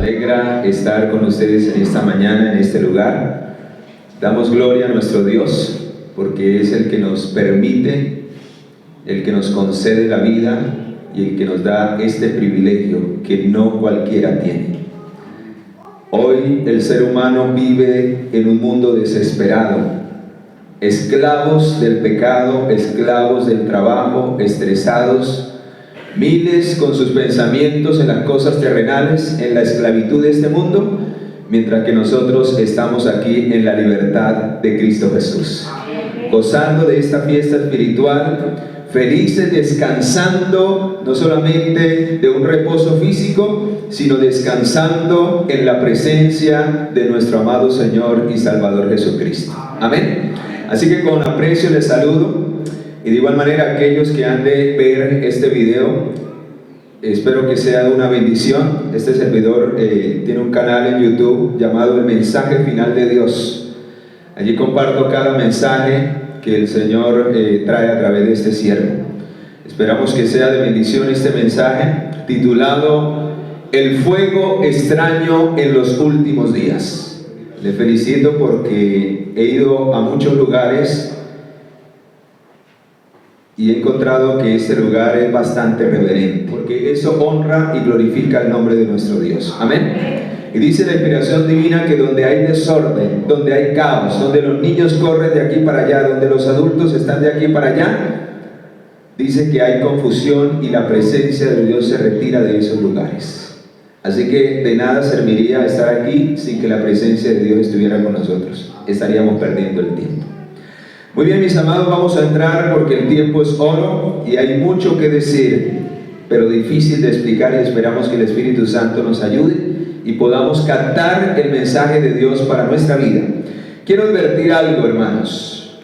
alegra estar con ustedes en esta mañana, en este lugar. Damos gloria a nuestro Dios, porque es el que nos permite, el que nos concede la vida y el que nos da este privilegio que no cualquiera tiene. Hoy el ser humano vive en un mundo desesperado, esclavos del pecado, esclavos del trabajo, estresados, miles con sus pensamientos en las cosas terrenales, en la esclavitud de este mundo, mientras que nosotros estamos aquí en la libertad de Cristo Jesús, gozando de esta fiesta espiritual, felices, descansando no solamente de un reposo físico, sino descansando en la presencia de nuestro amado Señor y Salvador Jesucristo. Amén. Así que con aprecio les saludo. Y de igual manera aquellos que han de ver este video, espero que sea de una bendición. Este servidor tiene un canal en YouTube llamado El Mensaje Final de Dios. Allí comparto cada mensaje que el Señor trae a través de este siervo. Esperamos que sea de bendición este mensaje titulado El fuego extraño en los últimos días. Le felicito porque he ido a muchos lugares y he encontrado que este lugar es bastante reverente, porque eso honra y glorifica el nombre de nuestro Dios. Amén. Y dice la inspiración divina que donde hay desorden, donde hay caos, donde los niños corren de aquí para allá, donde los adultos están de aquí para allá, dice que hay confusión y la presencia de Dios se retira de esos lugares. Así que de nada serviría estar aquí sin que la presencia de Dios estuviera con nosotros. Estaríamos perdiendo el tiempo. Muy bien, mis amados, vamos a entrar porque el tiempo es oro y hay mucho que decir, pero difícil de explicar, y esperamos que el Espíritu Santo nos ayude y podamos captar el mensaje de Dios para nuestra vida. Quiero advertir algo, hermanos.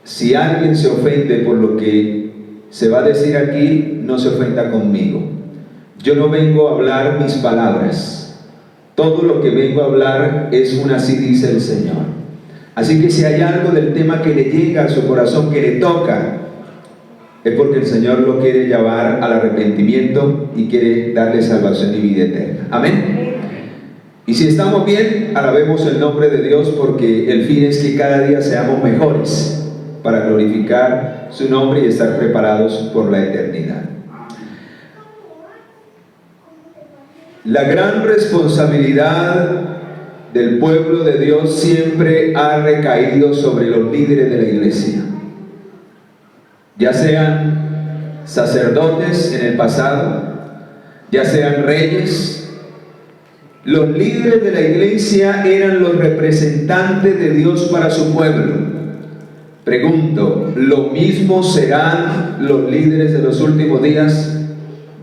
Si alguien se ofende por lo que se va a decir aquí, no se ofenda conmigo. Yo no vengo a hablar mis palabras. Todo lo que vengo a hablar es un así dice el Señor. Así que si hay algo del tema que le llega a su corazón, que le toca, es porque el Señor lo quiere llevar al arrepentimiento y quiere darle salvación y vida eterna. Amén. Y si estamos bien, alabemos el nombre de Dios, porque el fin es que cada día seamos mejores para glorificar su nombre y estar preparados por la eternidad. La gran responsabilidad del pueblo de Dios siempre ha recaído sobre los líderes de la iglesia, ya sean sacerdotes en el pasado, ya sean reyes. Los líderes de la iglesia eran los representantes de Dios para su pueblo. Pregunto, ¿lo mismo serán los líderes de los últimos días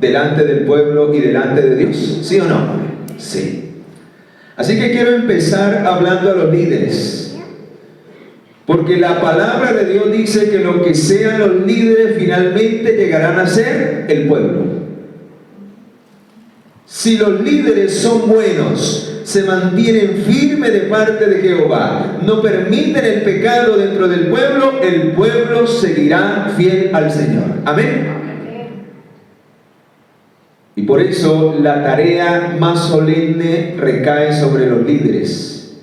delante del pueblo y delante de Dios? ¿Sí o no? Sí. Así que quiero empezar hablando a los líderes, porque la palabra de Dios dice que lo que sean los líderes finalmente llegarán a ser el pueblo. Si los líderes son buenos, se mantienen firmes de parte de Jehová, no permiten el pecado dentro del pueblo, el pueblo seguirá fiel al Señor. Amén. Y por eso la tarea más solemne recae sobre los líderes.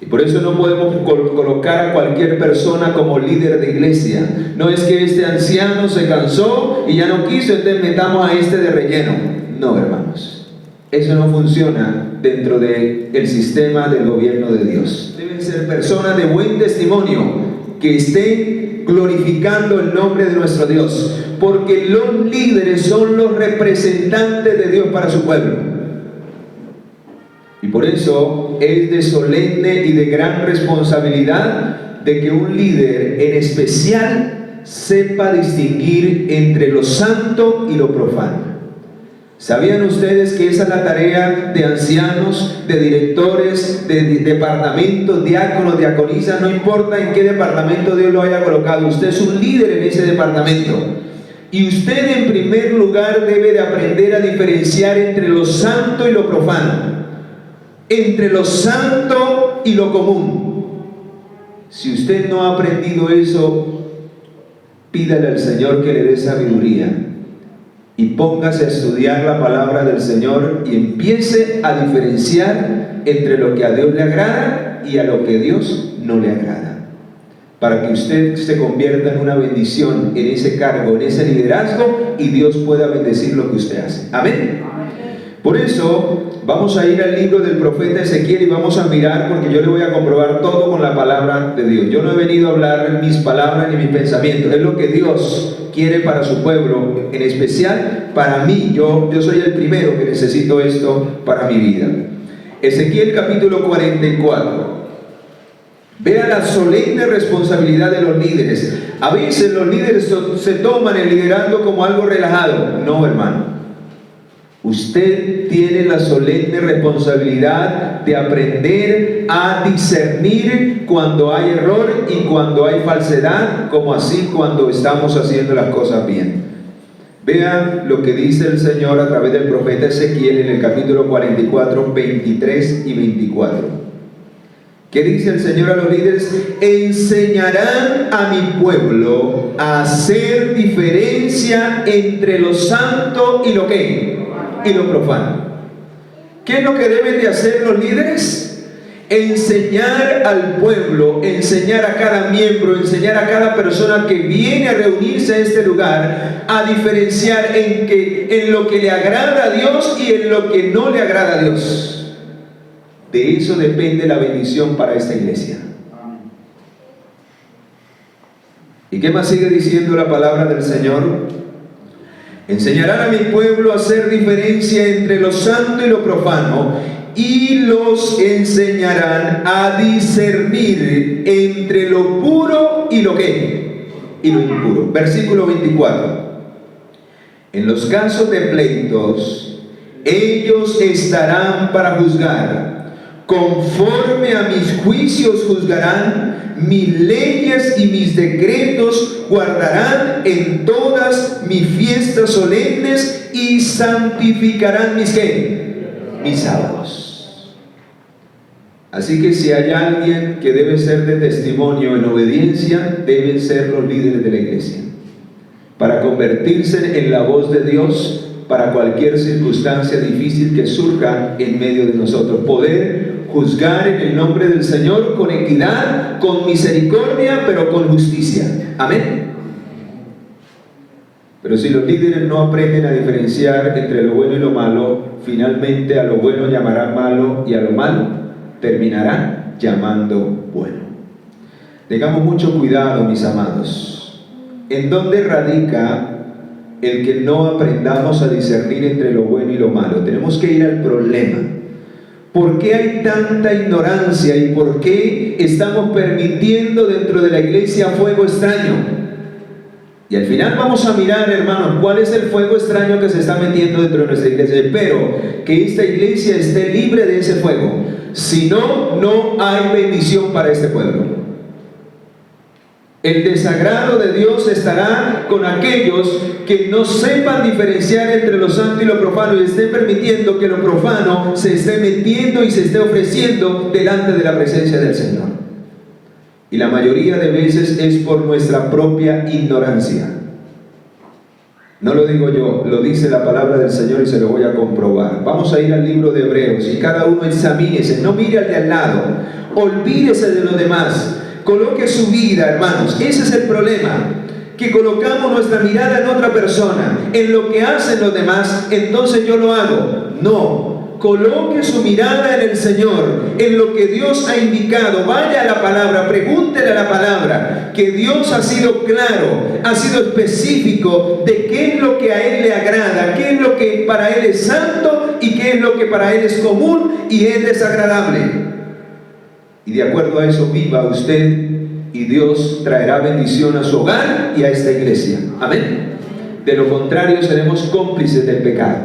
Y por eso no podemos colocar a cualquier persona como líder de iglesia. No es que este anciano se cansó y ya no quiso, entonces metamos a este de relleno. No, hermanos. Eso no funciona dentro del sistema del gobierno de Dios. Deben ser personas de buen testimonio, que estén glorificando el nombre de nuestro Dios, porque los líderes son los representantes de Dios para su pueblo. Y por eso es de solemne y de gran responsabilidad de que un líder en especial sepa distinguir entre lo santo y lo profano. ¿Sabían ustedes que esa es la tarea de ancianos, de directores, de departamentos, diáconos, diaconisas? No importa en qué departamento Dios lo haya colocado, usted es un líder en ese departamento. Y usted en primer lugar debe de aprender a diferenciar entre lo santo y lo profano, entre lo santo y lo común. Si usted no ha aprendido eso, pídale al Señor que le dé sabiduría y póngase a estudiar la palabra del Señor y empiece a diferenciar entre lo que a Dios le agrada y a lo que a Dios no le agrada, para que usted se convierta en una bendición en ese cargo, en ese liderazgo, y Dios pueda bendecir lo que usted hace. Amén. Por eso vamos a ir al libro del profeta Ezequiel y vamos a mirar, porque yo le voy a comprobar todo con la palabra de Dios. Yo no he venido a hablar mis palabras ni mis pensamientos, es lo que Dios quiere para su pueblo, en especial para mí. Yo soy el primero que necesito esto para mi vida. Ezequiel capítulo 44. Vea la solemne responsabilidad de los líderes. A veces los líderes se toman el liderazgo como algo relajado. No, hermano. Usted tiene la solemne responsabilidad de aprender a discernir cuando hay error y cuando hay falsedad, como así cuando estamos haciendo las cosas bien. Vean lo que dice el Señor a través del profeta Ezequiel en el capítulo 44, 23 y 24. ¿Qué dice el Señor a los líderes? Enseñarán a mi pueblo a hacer diferencia entre lo santo y lo que y lo profano. ¿Qué es lo que deben de hacer los líderes? Enseñar al pueblo, enseñar a cada miembro, enseñar a cada persona que viene a reunirse a este lugar a diferenciar en lo que le agrada a Dios y en lo que no le agrada a Dios. De eso depende la bendición para esta iglesia. ¿Y qué más sigue diciendo la palabra del Señor? Enseñarán a mi pueblo a hacer diferencia entre lo santo y lo profano, y los enseñarán a discernir entre lo puro y lo que y lo impuro. Versículo 24. En los casos de pleitos, ellos estarán para juzgar. Conforme a mis juicios juzgarán, mis leyes y mis decretos guardarán en todas mis fiestas solemnes y santificarán mis sábados. Así que si hay alguien que debe ser de testimonio en obediencia, deben ser los líderes de la iglesia, para convertirse en la voz de Dios para cualquier circunstancia difícil que surja en medio de nosotros. Poder juzgar en el nombre del Señor con equidad, con misericordia, pero con justicia. Amén. Pero si los líderes no aprenden a diferenciar entre lo bueno y lo malo, finalmente a lo bueno llamarán malo y a lo malo terminarán llamando bueno. Tengamos mucho cuidado, mis amados. ¿En dónde radica el que no aprendamos a discernir entre lo bueno y lo malo? Tenemos que ir al problema. ¿Por qué hay tanta ignorancia y por qué estamos permitiendo dentro de la iglesia fuego extraño? Y al final vamos a mirar, hermanos, cuál es el fuego extraño que se está metiendo dentro de nuestra iglesia. Espero que esta iglesia esté libre de ese fuego. Si no, no hay bendición para este pueblo. El desagrado de Dios estará con aquellos que no sepan diferenciar entre lo santo y lo profano y estén permitiendo que lo profano se esté metiendo y se esté ofreciendo delante de la presencia del Señor. Y la mayoría de veces es por nuestra propia ignorancia. No lo digo yo, lo dice la palabra del Señor y se lo voy a comprobar. Vamos a ir al libro de Hebreos y cada uno examínese, no mire al de al lado, olvídese de los demás. Coloque su vida, hermanos. Ese es el problema, que colocamos nuestra mirada en otra persona, en lo que hacen los demás, entonces yo lo hago. No, coloque su mirada en el Señor, en lo que Dios ha indicado. Vaya a la palabra, pregúntele a la palabra, que Dios ha sido claro, ha sido específico de qué es lo que a Él le agrada, qué es lo que para Él es santo y qué es lo que para Él es común y es desagradable. Y de acuerdo a eso viva usted y Dios traerá bendición a su hogar y a esta iglesia. Amén. De lo contrario seremos cómplices del pecado.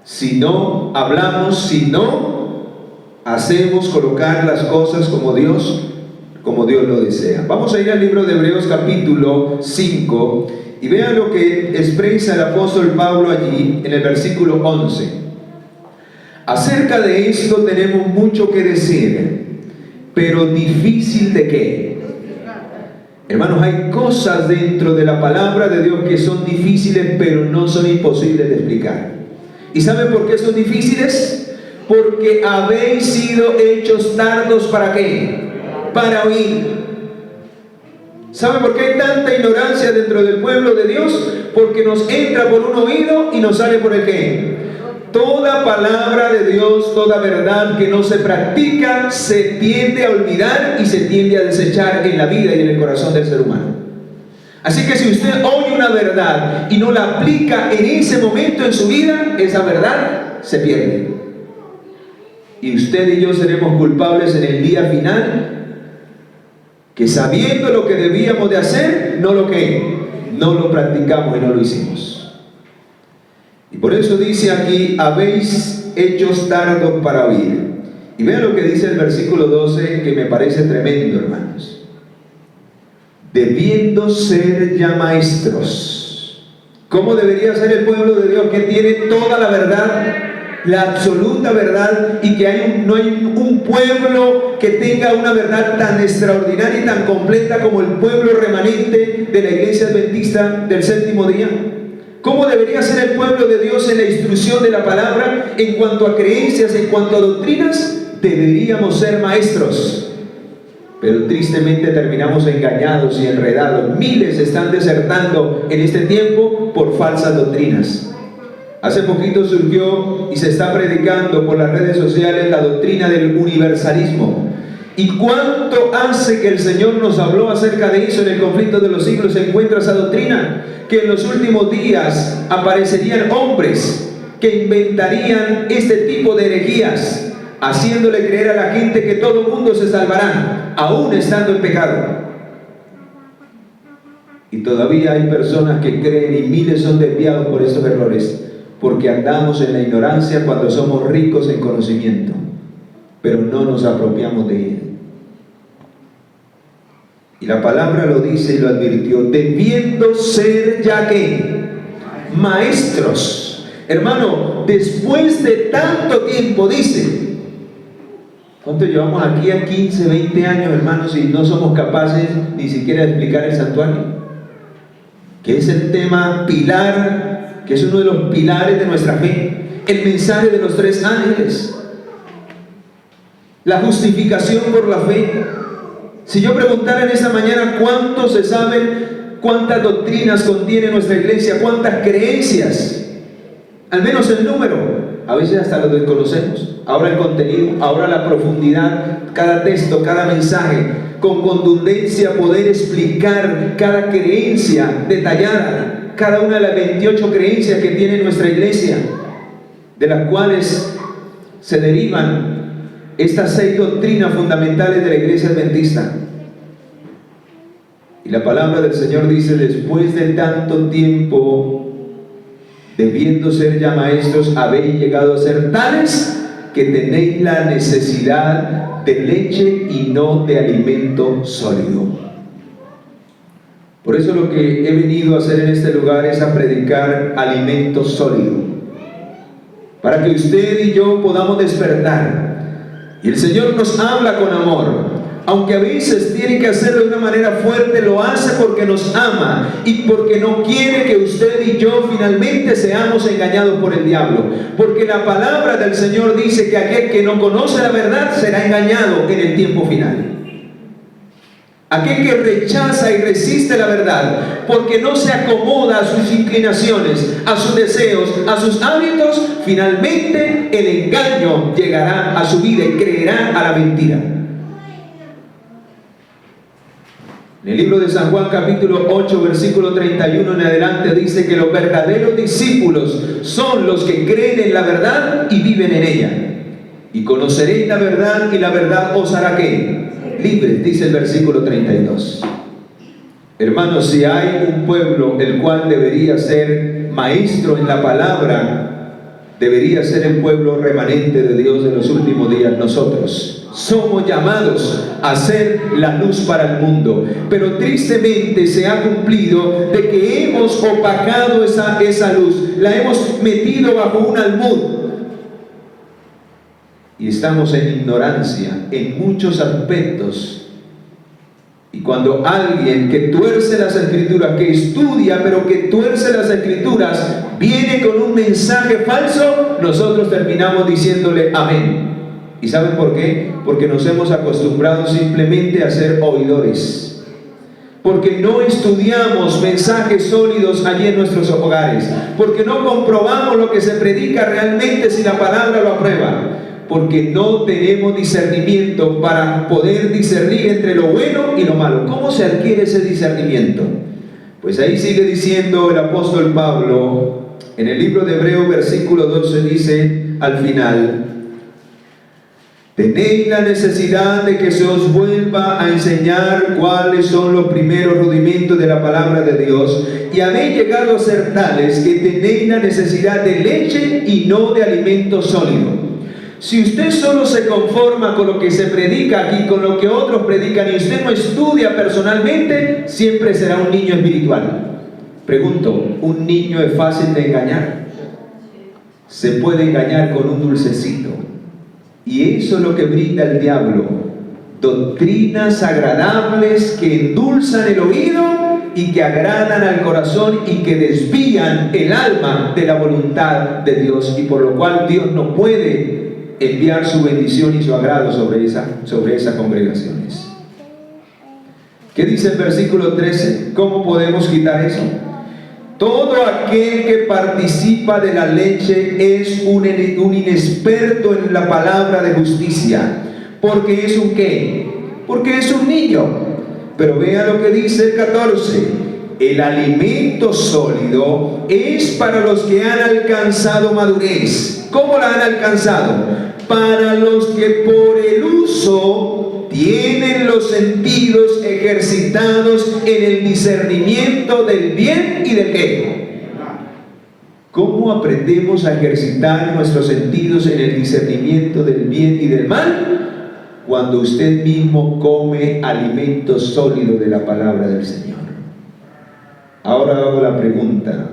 Si no hablamos, si no hacemos colocar las cosas como Dios lo desea. Vamos a ir al libro de Hebreos capítulo 5 y vean lo que expresa el apóstol Pablo allí en el versículo 11. Acerca de esto tenemos mucho que decir, pero difícil de qué. Hermanos, hay cosas dentro de la palabra de Dios que son difíciles, pero no son imposibles de explicar. ¿Y saben por qué son difíciles? Porque habéis sido hechos tardos, ¿para qué? Para oír. ¿Saben por qué hay tanta ignorancia dentro del pueblo de Dios? Porque nos entra por un oído y nos sale por el qué. Toda palabra de Dios, toda verdad que no se practica, se tiende a olvidar y se tiende a desechar en la vida y en el corazón del ser humano. Así que si usted oye una verdad y no la aplica en ese momento en su vida, esa verdad se pierde. Y usted y yo seremos culpables en el día final, que sabiendo lo que debíamos de hacer, no lo practicamos y no lo hicimos. Y por eso dice aquí, habéis hechos tardos para oír. Y vean lo que dice el versículo 12, que me parece tremendo, hermanos. Debiendo ser ya maestros. ¿Cómo debería ser el pueblo de Dios que tiene toda la verdad, la absoluta verdad, y que no hay un pueblo que tenga una verdad tan extraordinaria y tan completa como el pueblo remanente de la iglesia adventista del séptimo día? ¿Cómo debería ser el pueblo de Dios en la instrucción de la palabra? En cuanto a creencias, en cuanto a doctrinas, deberíamos ser maestros. Pero tristemente terminamos engañados y enredados. Miles están desertando en este tiempo por falsas doctrinas. Hace poquito surgió y se está predicando por las redes sociales la doctrina del universalismo. ¿Y cuánto hace que el Señor nos habló acerca de eso en el conflicto de los siglos? Se encuentra esa doctrina, que en los últimos días aparecerían hombres que inventarían este tipo de herejías, haciéndole creer a la gente que todo el mundo se salvará, aún estando en pecado. Y todavía hay personas que creen, y miles son desviados por estos errores, porque andamos en la ignorancia cuando somos ricos en conocimiento, pero no nos apropiamos de él. Y la palabra lo dice y lo advirtió, debiendo ser ya que maestros. Hermano, después de tanto tiempo, dice, ¿cuánto llevamos aquí a 15, 20 años, hermanos, y no somos capaces ni siquiera de explicar el santuario? Que es el tema pilar, que es uno de los pilares de nuestra fe, el mensaje de los 3 ángeles, la justificación por la fe. Si yo preguntara en esta mañana cuántos se saben, cuántas doctrinas contiene nuestra iglesia, cuántas creencias, al menos el número, a veces hasta lo desconocemos. Ahora el contenido, ahora la profundidad, cada texto, cada mensaje, con contundencia poder explicar cada creencia detallada, cada una de las 28 creencias que tiene nuestra iglesia, de las cuales se derivan estas 6 doctrinas fundamentales de la iglesia adventista. Y la palabra del Señor dice, después de tanto tiempo, debiendo ser ya maestros, habéis llegado a ser tales que tenéis la necesidad de leche y no de alimento sólido. Por eso lo que he venido a hacer en este lugar es a predicar alimento sólido, para que usted y yo podamos despertar. Y el Señor nos habla con amor, aunque a veces tiene que hacerlo de una manera fuerte, lo hace porque nos ama y porque no quiere que usted y yo finalmente seamos engañados por el diablo. Porque la palabra del Señor dice que aquel que no conoce la verdad será engañado en el tiempo final. Aquel que rechaza y resiste la verdad porque no se acomoda a sus inclinaciones, a sus deseos, a sus hábitos, finalmente el engaño llegará a su vida y creerá a la mentira. En el libro de San Juan capítulo 8 versículo 31 en adelante dice que los verdaderos discípulos son los que creen en la verdad y viven en ella. Y conoceréis la verdad y la verdad os hará ¿qué? Libres, dice el versículo 32. Hermanos, si hay un pueblo el cual debería ser maestro en la palabra, debería ser el pueblo remanente de Dios de los últimos días. Nosotros somos llamados a ser la luz para el mundo, pero tristemente se ha cumplido de que hemos opacado esa luz, la hemos metido bajo un almud. Y estamos en ignorancia en muchos aspectos Y cuando alguien que tuerce las Escrituras, que estudia pero que tuerce las Escrituras, viene con un mensaje falso, nosotros terminamos diciéndole amén. ¿Y saben por qué? Porque nos hemos acostumbrado simplemente a ser oidores. Porque no estudiamos mensajes sólidos allí en nuestros hogares. Porque no comprobamos lo que se predica realmente si la palabra lo aprueba. Porque no tenemos discernimiento para poder discernir entre lo bueno y lo malo. ¿Cómo se adquiere ese discernimiento? Pues ahí sigue diciendo el apóstol Pablo, en el libro de Hebreos, versículo 12, dice al final: tenéis la necesidad de que se os vuelva a enseñar cuáles son los primeros rudimentos de la palabra de Dios, y habéis llegado a ser tales que tenéis la necesidad de leche y no de alimento sólido. Si usted solo se conforma con lo que se predica aquí, con lo que otros predican, y usted no estudia personalmente, siempre será un niño espiritual. Pregunto, ¿un niño es fácil de engañar? Se puede engañar con un dulcecito. Y eso es lo que brinda el diablo: doctrinas agradables que endulzan el oído y que agradan al corazón y que desvían el alma de la voluntad de Dios, y por lo cual Dios no puede enviar su bendición y su agrado sobre esas congregaciones. ¿Qué dice el versículo 13? ¿Cómo podemos quitar eso? Todo aquel que participa de la leche es un inexperto en la palabra de justicia, porque es un ¿qué? Porque es un niño. Pero vea lo que dice el 14: el alimento sólido es para los que han alcanzado madurez. ¿Cómo la han alcanzado? Para los que por el uso tienen los sentidos ejercitados en el discernimiento del bien y del qué. ¿Cómo aprendemos a ejercitar nuestros sentidos en el discernimiento del bien y del mal? Cuando usted mismo come alimento sólido de la palabra del Señor. Ahora hago la pregunta: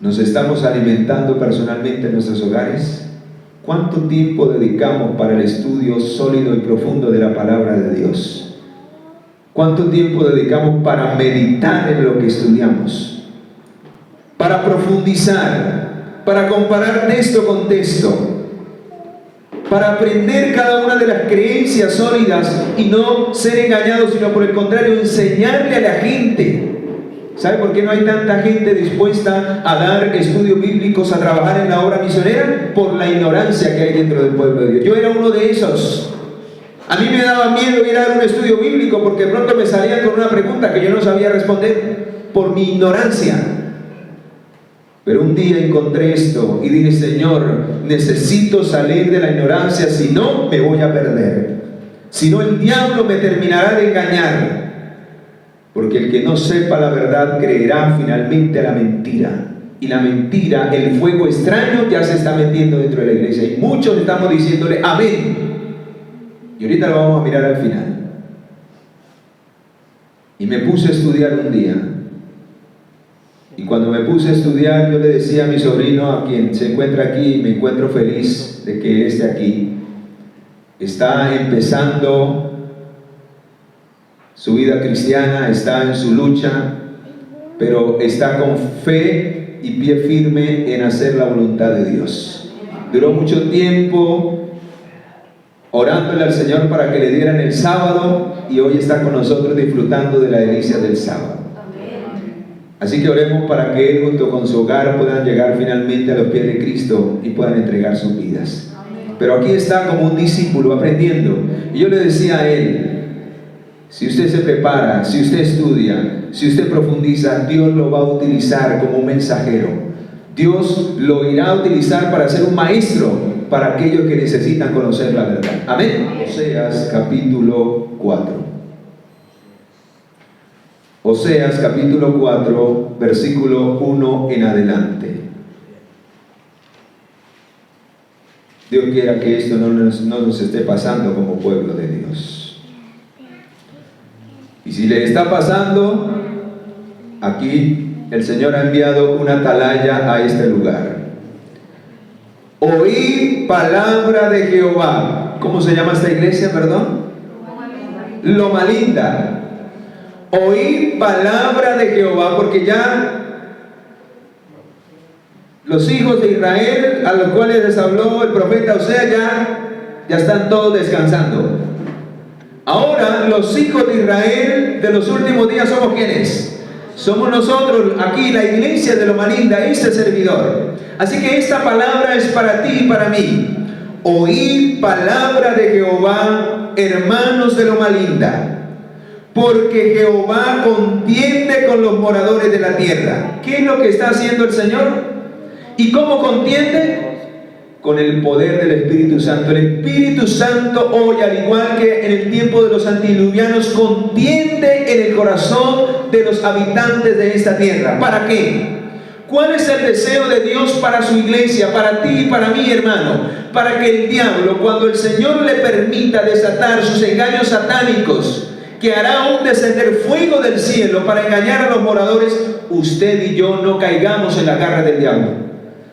¿nos estamos alimentando personalmente en nuestros hogares? ¿Cuánto tiempo dedicamos para el estudio sólido y profundo de la palabra de Dios? ¿Cuánto tiempo dedicamos para meditar en lo que estudiamos? Para profundizar, para comparar texto con texto, para aprender cada una de las creencias sólidas y no ser engañados, sino por el contrario, enseñarle a la gente. ¿Sabe por qué no hay tanta gente dispuesta a dar estudios bíblicos, a trabajar en la obra misionera? Por la ignorancia que hay dentro del pueblo de Dios. Yo era uno de esos. A mí me daba miedo ir a dar un estudio bíblico porque de pronto me salían con una pregunta que yo no sabía responder por mi ignorancia. Pero un día encontré esto y dije: Señor, necesito salir de la ignorancia, si no me voy a perder. Si no, el diablo me terminará de engañar. Porque el que no sepa la verdad creerá finalmente a la mentira. Y la mentira, el fuego extraño, ya se está metiendo dentro de la iglesia. Y muchos estamos diciéndole amén. Y ahorita lo vamos a mirar al final. Y me puse a estudiar un día. Y cuando me puse a estudiar, yo le decía a mi sobrino, a quien se encuentra aquí, me encuentro feliz de que él esté aquí. Está empezando su vida cristiana, está en su lucha, pero está con fe y pie firme en hacer la voluntad de Dios. Duró mucho tiempo orándole al Señor para que le dieran el sábado, y hoy está con nosotros disfrutando de la delicia del sábado. Así que oremos para que él junto con su hogar puedan llegar finalmente a los pies de Cristo y puedan entregar sus vidas. Pero aquí está como un discípulo aprendiendo. Y yo le decía a él: si usted se prepara, si usted estudia, si usted profundiza, Dios lo va a utilizar como un mensajero. Dios lo irá a utilizar para ser un maestro para aquellos que necesitan conocer la verdad. Amén. Oseas capítulo 4. Oseas capítulo 4, versículo 1 en adelante. Dios quiera que esto no nos esté pasando como pueblo de Dios. Y si le está pasando, aquí el Señor ha enviado una atalaya a este lugar. Oíd palabra de Jehová. ¿Cómo se llama esta iglesia, perdón? Loma Linda. Oíd palabra de Jehová, porque ya los hijos de Israel, a los cuales les habló el profeta Oseas, ya están todos descansando. Ahora los hijos de Israel de los últimos días somos ¿quiénes? Somos nosotros aquí, la iglesia de Loma Linda, este servidor. Así que esta palabra es para ti y para mí. Oíd palabra de Jehová, hermanos de Loma Linda, porque Jehová contiende con los moradores de la tierra. ¿Qué es lo que está haciendo el Señor? ¿Y cómo contiende? Con el poder del Espíritu Santo. El Espíritu Santo hoy, al igual que en el tiempo de los antidiluvianos, contiende en el corazón de los habitantes de esta tierra. ¿Para qué? ¿Cuál es el deseo de Dios para su iglesia, para ti y para mí, hermano? Para que el diablo, cuando el Señor le permita desatar sus engaños satánicos, que hará un descender fuego del cielo para engañar a los moradores, usted y yo no caigamos en la garra del diablo,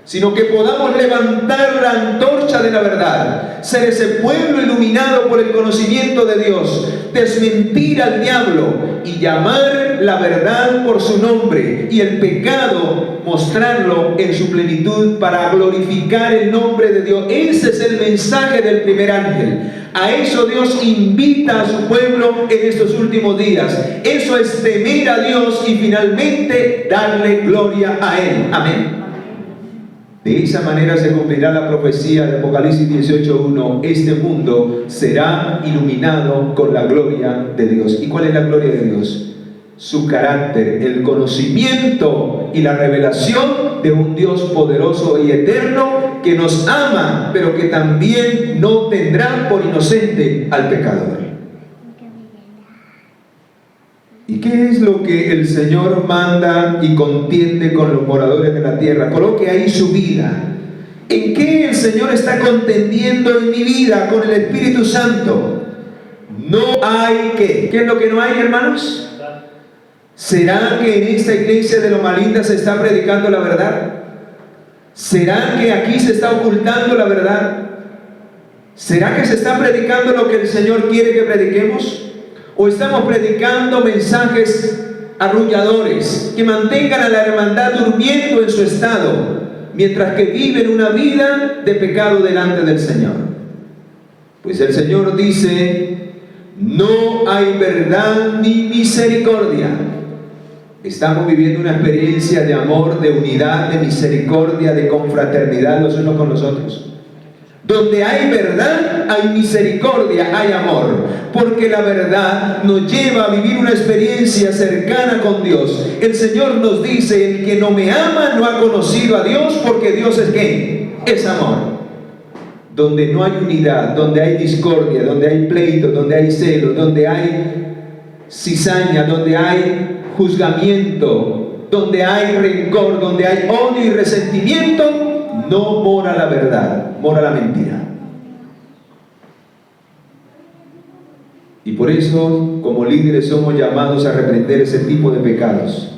sino que podamos levantar la antorcha de la verdad, ser ese pueblo iluminado por el conocimiento de Dios, desmentir al diablo y llamar la verdad por su nombre, y el pecado mostrarlo en su plenitud para glorificar el nombre de Dios. Ese es el mensaje del primer ángel. A eso Dios invita a su pueblo en estos últimos días. Eso es temer a Dios y finalmente darle gloria a Él. Amén. De esa manera se cumplirá la profecía de Apocalipsis 18:1. Este mundo será iluminado con la gloria de Dios. ¿Y cuál es la gloria de Dios? Su carácter, el conocimiento y la revelación de un Dios poderoso y eterno que nos ama, pero que también no tendrá por inocente al pecador. ¿Y qué es lo que el Señor manda y contiende con los moradores de la tierra? Coloque ahí su vida. ¿En qué el Señor está contendiendo en mi vida con el Espíritu Santo? No hay ¿qué? ¿Qué es lo que no hay, hermanos? ¿Será que en esta iglesia de Loma Linda se está predicando la verdad? ¿Será que aquí se está ocultando la verdad? ¿Será que se está predicando lo que el Señor quiere que prediquemos? ¿O estamos predicando mensajes arrulladores que mantengan a la hermandad durmiendo en su estado, mientras que viven una vida de pecado delante del Señor? Pues el Señor dice: no hay verdad ni misericordia. Estamos viviendo una experiencia de amor, de unidad, de misericordia, de confraternidad los unos con los otros. Donde hay verdad, hay misericordia, hay amor, porque la verdad nos lleva a vivir una experiencia cercana con Dios. El Señor nos dice: el que no me ama no ha conocido a Dios, porque Dios es ¿qué? Es amor. Donde no hay unidad, donde hay discordia, donde hay pleito, donde hay celo, donde hay cizaña, donde hay juzgamiento, donde hay rencor, donde hay odio y resentimiento, no mora la verdad, mora la mentira. Y por eso, como líderes, somos llamados a reprender ese tipo de pecados,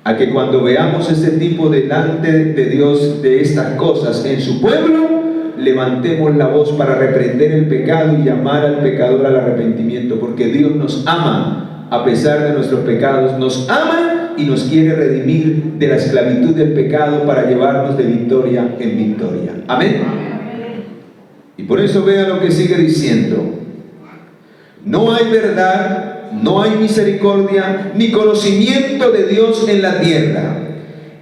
a que cuando veamos ese tipo delante de Dios de estas cosas en su pueblo, levantemos la voz para reprender el pecado y llamar al pecador al arrepentimiento, porque Dios nos ama a pesar de nuestros pecados, nos ama y nos quiere redimir de la esclavitud del pecado para llevarnos de victoria en victoria. Amén. Y por eso vea lo que sigue diciendo: no hay verdad, no hay misericordia, ni conocimiento de Dios en la tierra.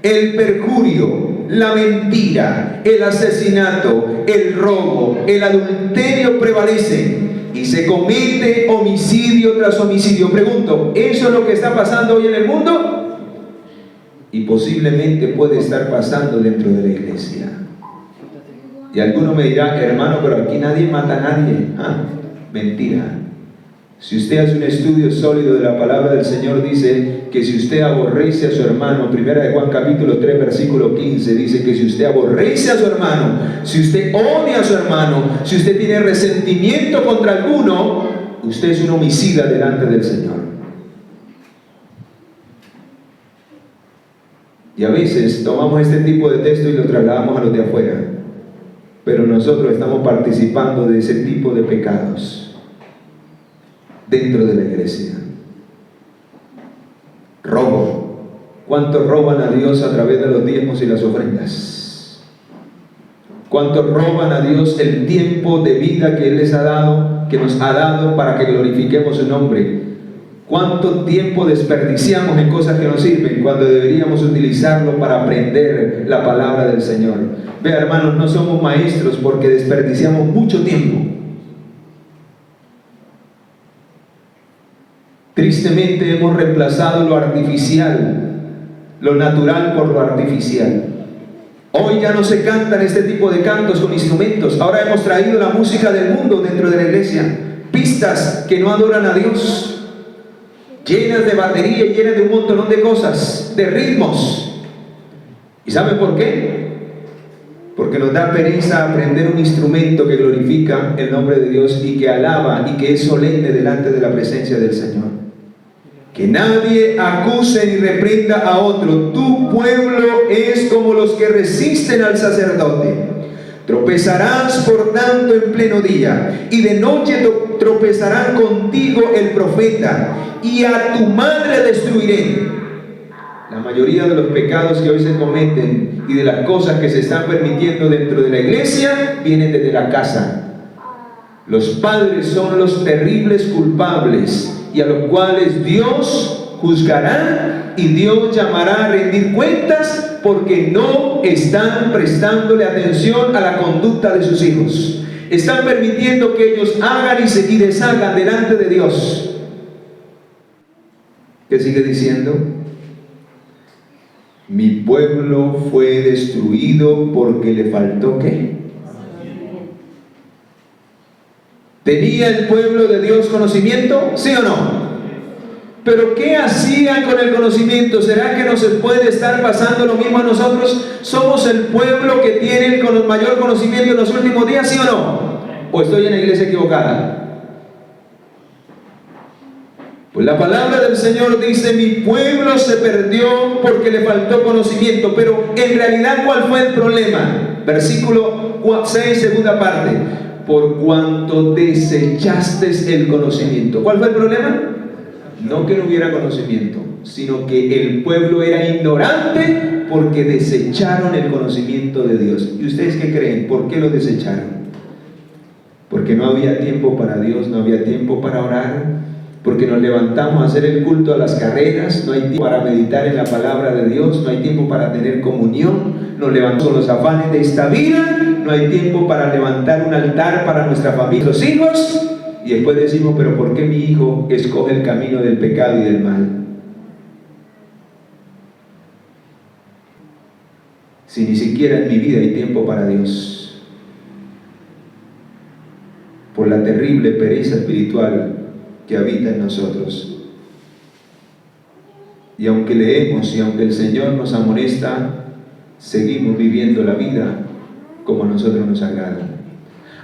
El perjurio, la mentira, el asesinato, el robo, el adulterio prevalecen, y se comete homicidio tras homicidio. Pregunto, ¿eso es lo que está pasando hoy en el mundo? Y posiblemente puede estar pasando dentro de la iglesia. Y alguno me dirá: hermano, pero aquí nadie mata a nadie. Mentira. Si usted hace un estudio sólido de la palabra del Señor, dice que si usted aborrece a su hermano, primera de Juan capítulo 3 versículo 15, dice que si usted aborrece a su hermano, si usted odia a su hermano, si usted tiene resentimiento contra alguno, usted es un homicida delante del Señor. Y a veces tomamos este tipo de texto y lo trasladamos a los de afuera, pero nosotros estamos participando de ese tipo de pecados. dentro de la iglesia. Robo. ¿Cuántos roban a Dios a través de los diezmos y las ofrendas? ¿Cuántos roban a Dios el tiempo de vida que Él les ha dado, que nos ha dado para que glorifiquemos su nombre? ¿Cuánto tiempo desperdiciamos en cosas que no sirven cuando deberíamos utilizarlo para aprender la palabra del Señor? Vea, hermanos, no somos maestros porque desperdiciamos mucho tiempo. Tristemente hemos reemplazado lo artificial, lo natural por lo artificial. Hoy ya no se cantan este tipo de cantos con instrumentos. Ahora hemos traído la música del mundo dentro de la iglesia. Pistas que no adoran a Dios, llenas de batería y llenas de un montón de cosas, de ritmos. ¿Y saben por qué? Porque nos da pereza aprender un instrumento que glorifica el nombre de Dios y que alaba y que es solemne delante de la presencia del Señor. Que nadie acuse ni reprenda a otro. Tu pueblo es como los que resisten al sacerdote. Tropezarás por tanto en pleno día, y de noche tropezarán contigo el profeta, y a tu madre destruiré. La mayoría de los pecados que hoy se cometen y de las cosas que se están permitiendo dentro de la iglesia vienen desde la casa. Los padres son los terribles culpables, y a los cuales Dios juzgará y Dios llamará a rendir cuentas porque no están prestándole atención a la conducta de sus hijos. Están permitiendo que ellos hagan y deshagan delante de Dios. ¿Qué sigue diciendo? Mi pueblo fue destruido porque le faltó ¿qué? ¿Tenía el pueblo de Dios conocimiento? ¿Sí o no? ¿Pero qué hacían con el conocimiento? ¿Será que nos puede estar pasando lo mismo a nosotros? ¿Somos el pueblo que tiene el mayor conocimiento en los últimos días? ¿Sí o no? ¿O estoy en la iglesia equivocada? Pues la palabra del Señor dice: mi pueblo se perdió porque le faltó conocimiento. Pero en realidad, ¿cuál fue el problema? Versículo 6, segunda parte. Por cuanto desechaste el conocimiento. ¿Cuál fue el problema? No que no hubiera conocimiento, sino que el pueblo era ignorante porque desecharon el conocimiento de Dios. ¿Y ustedes qué creen? ¿Por qué lo desecharon? Porque no había tiempo para Dios, no había tiempo para orar, porque nos levantamos a hacer el culto a las carreras, no hay tiempo para meditar en la palabra de Dios, no hay tiempo para tener comunión, nos levantamos con los afanes de esta vida, no hay tiempo para levantar un altar para nuestra familia, nuestros hijos, y después decimos: pero ¿por qué mi hijo escoge el camino del pecado y del mal? Si ni siquiera en mi vida hay tiempo para Dios, por la terrible pereza espiritual que habita en nosotros. Y aunque leemos y aunque el Señor nos amonesta, seguimos viviendo la vida como a nosotros nos agrada.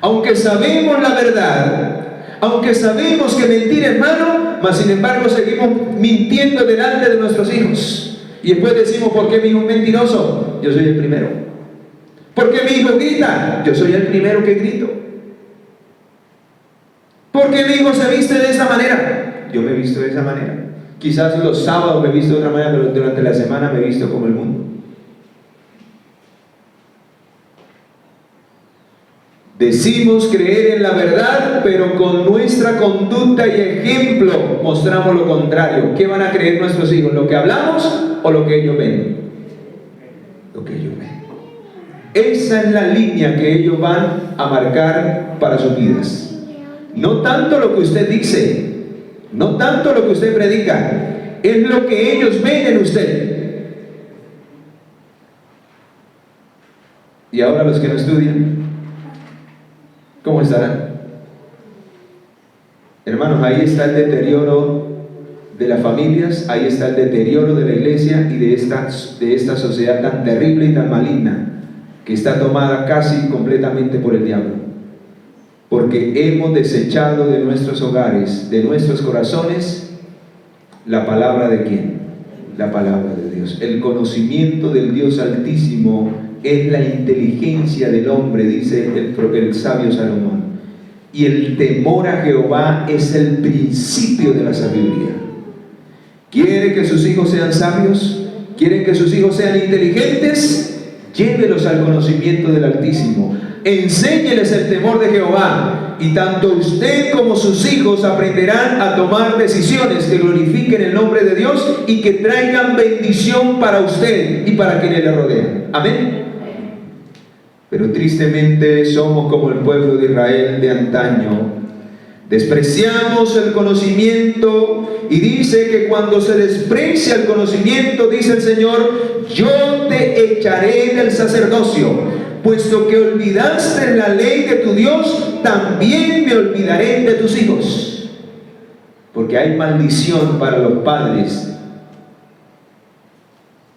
Aunque sabemos la verdad, aunque sabemos que mentir es malo, mas sin embargo seguimos mintiendo delante de nuestros hijos. Y después decimos: ¿por qué mi hijo es mentiroso? Yo soy el primero. ¿Por qué mi hijo grita? Yo soy el primero que grito. ¿Por qué mi hijo se viste de esa manera? Yo me he visto de esa manera. Quizás los sábados me he visto de otra manera, pero durante la semana me he visto como el mundo. Decimos creer en la verdad, pero con nuestra conducta y ejemplo mostramos lo contrario. ¿Qué van a creer nuestros hijos? ¿Lo que hablamos o lo que ellos ven? Lo que ellos ven. Esa es la línea que ellos van a marcar para sus vidas. No tanto lo que usted dice, no tanto lo que usted predica, es lo que ellos ven en usted. Y ahora los que no estudian, ¿cómo estarán? Hermanos, ahí está el deterioro de las familias, ahí está el deterioro de la iglesia y de esta sociedad tan terrible y tan maligna, que está tomada casi completamente por el diablo. Porque hemos desechado de nuestros hogares, de nuestros corazones, la palabra de ¿quién? La palabra de Dios. El conocimiento del Dios Altísimo es la inteligencia del hombre, dice el sabio Salomón. Y el temor a Jehová es el principio de la sabiduría. ¿Quiere que sus hijos sean sabios? ¿Quieren que sus hijos sean inteligentes? Llévelos al conocimiento del Altísimo. Enséñeles el temor de Jehová, y tanto usted como sus hijos aprenderán a tomar decisiones que glorifiquen el nombre de Dios y que traigan bendición para usted y para quienes le rodean. Amén. Pero tristemente somos como el pueblo de Israel de antaño. Despreciamos el conocimiento, y dice que cuando se desprecia el conocimiento, dice el Señor, yo te echaré del sacerdocio. Puesto que olvidaste la ley de tu Dios, también me olvidaré de tus hijos. Porque hay maldición para los padres.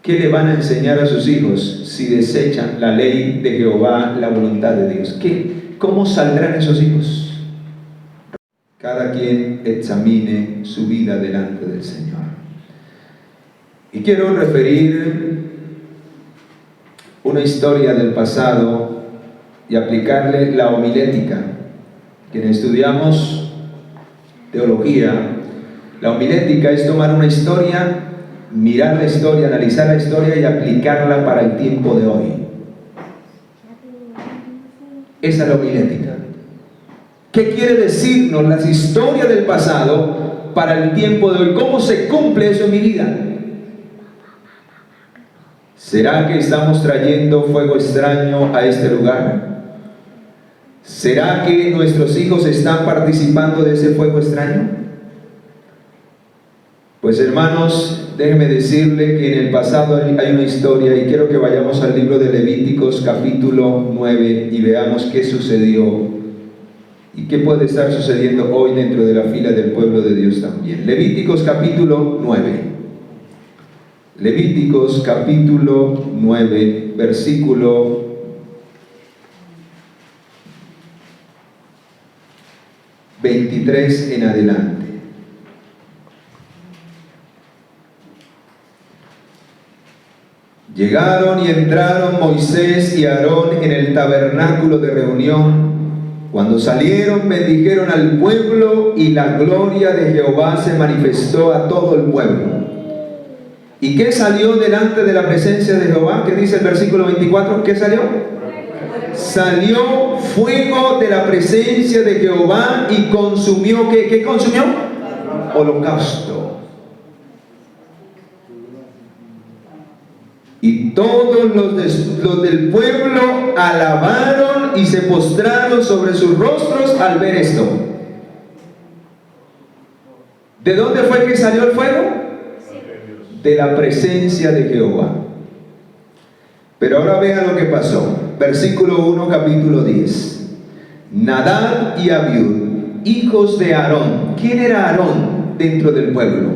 ¿Qué le van a enseñar a sus hijos si desechan la ley de Jehová, la voluntad de Dios? ¿Cómo saldrán esos hijos? Cada quien examine su vida delante del Señor. Y quiero referir una historia del pasado y aplicarle la homilética. Quienes estudiamos teología, la homilética es tomar una historia, mirar la historia, analizar la historia y aplicarla para el tiempo de hoy. Esa es la homilética. ¿Qué quiere decirnos las historias del pasado para el tiempo de hoy? ¿Cómo se cumple eso en mi vida? ¿Será que estamos trayendo fuego extraño a este lugar? ¿Será que nuestros hijos están participando de ese fuego extraño? Pues hermanos, déjenme decirle que en el pasado hay una historia, y quiero que vayamos al libro de Levíticos capítulo 9 y veamos qué sucedió y qué puede estar sucediendo hoy dentro de la fila del pueblo de Dios también. Levíticos capítulo 9. Levíticos capítulo 9, versículo 23 en adelante. Llegaron y entraron Moisés y Aarón en el tabernáculo de reunión. Cuando salieron, bendijeron al pueblo, y la gloria de Jehová se manifestó a todo el pueblo. ¿Y qué salió delante de la presencia de Jehová? ¿Qué dice el versículo 24? ¿Qué salió? Salió fuego de la presencia de Jehová y consumió, ¿qué consumió? Holocausto. Y todos los del pueblo alabaron y se postraron sobre sus rostros al ver esto. ¿De dónde fue que salió el fuego? De la presencia de Jehová. Pero ahora vean lo que pasó. Versículo 1, capítulo 10. Nadab y Abiud, hijos de Aarón. ¿Quién era Aarón dentro del pueblo?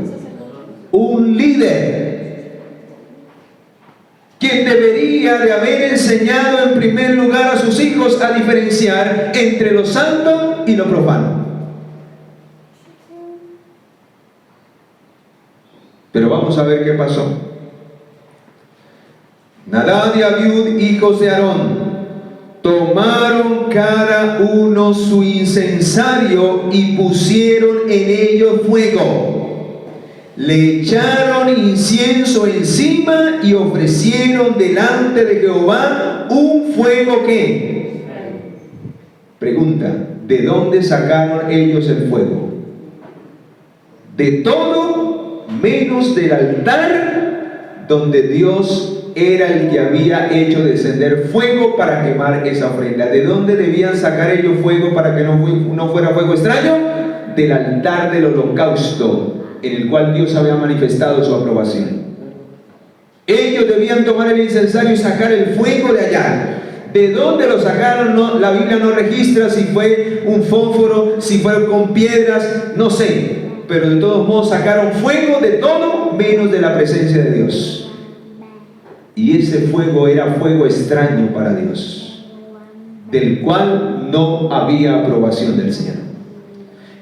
Un líder, quien debería de haber enseñado en primer lugar a sus hijos a diferenciar entre lo santo y lo profano. Pero vamos a ver qué pasó. Nadab y Abiud, hijos de Aarón, tomaron cada uno su incensario y pusieron en ello fuego. Le echaron incienso encima y ofrecieron delante de Jehová un fuego que... Pregunta, ¿de dónde sacaron ellos el fuego? De todo menos del altar donde Dios era el que había hecho descender fuego para quemar esa ofrenda. ¿De dónde debían sacar ellos fuego para que no fuera fuego extraño? Del altar del holocausto, en el cual Dios había manifestado su aprobación. Ellos debían tomar el incensario y sacar el fuego de allá. ¿De dónde lo sacaron? No, la Biblia no registra si fue un fósforo, si fueron con piedras, no sé. Pero de todos modos sacaron fuego de todo menos de la presencia de Dios. Y ese fuego era fuego extraño para Dios, del cual no había aprobación del Señor.